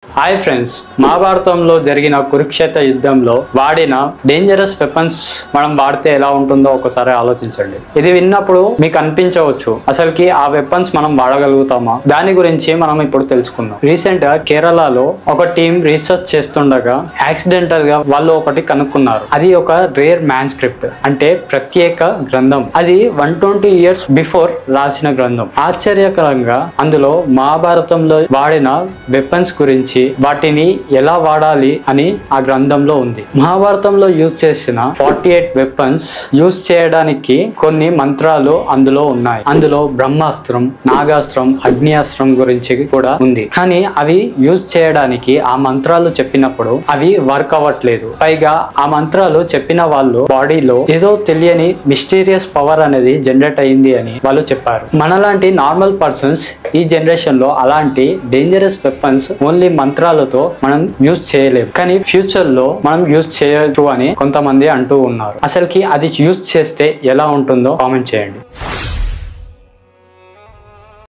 Hi friends, మహాభారతంలో జరిగిన కురుక్షేత్ర యుద్ధంలో వాడిన డేంజరస్ వెపన్స్ మనం వాడితే ఎలా ఉంటుందో ఒకసారి ఆలోచించండి. ఇది విన్నప్పుడు మీకు అనిపించవచ్చు, అసలుకి ఆ వెపన్స్ మనం వాడగలుగుతామా? దాని గురించి మనం ఇప్పుడు తెలుసుకుందాం. రీసెంట్ గా కేరళలో ఒక టీం రీసెర్చ్ చేస్తుండగా యాక్సిడెంటల్ గా వాళ్ళు ఒకటి కనుక్కున్నారు. అది ఒక రేర్ మ్యాన్స్క్రిప్ట్, అంటే ప్రత్యేక గ్రంథం. అది 120 years బిఫోర్ రాసిన గ్రంథం. ఆశ్చర్యకరంగా అందులో మహాభారతంలో వాడిన వెపన్స్ గురించి, వాటిని ఎలా వాడాలి అని ఆ గ్రంథంలో ఉంది. మహాభారతంలో యూజ్ చేసిన 48 వెపన్స్ యూజ్ చేయడానికి కొన్ని మంత్రాలు అందులో ఉన్నాయి. అందులో బ్రహ్మాస్త్రం, నాగాస్త్రం, అగ్నియాస్త్రం గురించి కూడా ఉంది. కానీ అవి యూజ్ చేయడానికి ఆ మంత్రాలు చెప్పినప్పుడు అవి వర్క్ అవ్వట్లేదు. పైగా ఆ మంత్రాలు చెప్పిన వాళ్ళు బాడీలో ఏదో తెలియని మిస్టీరియస్ పవర్ అనేది జనరేట్ అయింది అని వాళ్ళు చెప్పారు. మనలాంటి నార్మల్ పర్సన్స్ ఈ జనరేషన్ లో అలాంటి డేంజరస్ వెపన్స్ ఓన్లీ మంత్రాలతో మనం యూజ్ చేయలేము. కానీ ఫ్యూచర్ లో మనం యూజ్ చేయొచ్చు అని కొంతమంది అంటూ ఉన్నారు. అసలుకి అది యూజ్ చేస్తే ఎలా ఉంటుందో కామెంట్ చేయండి.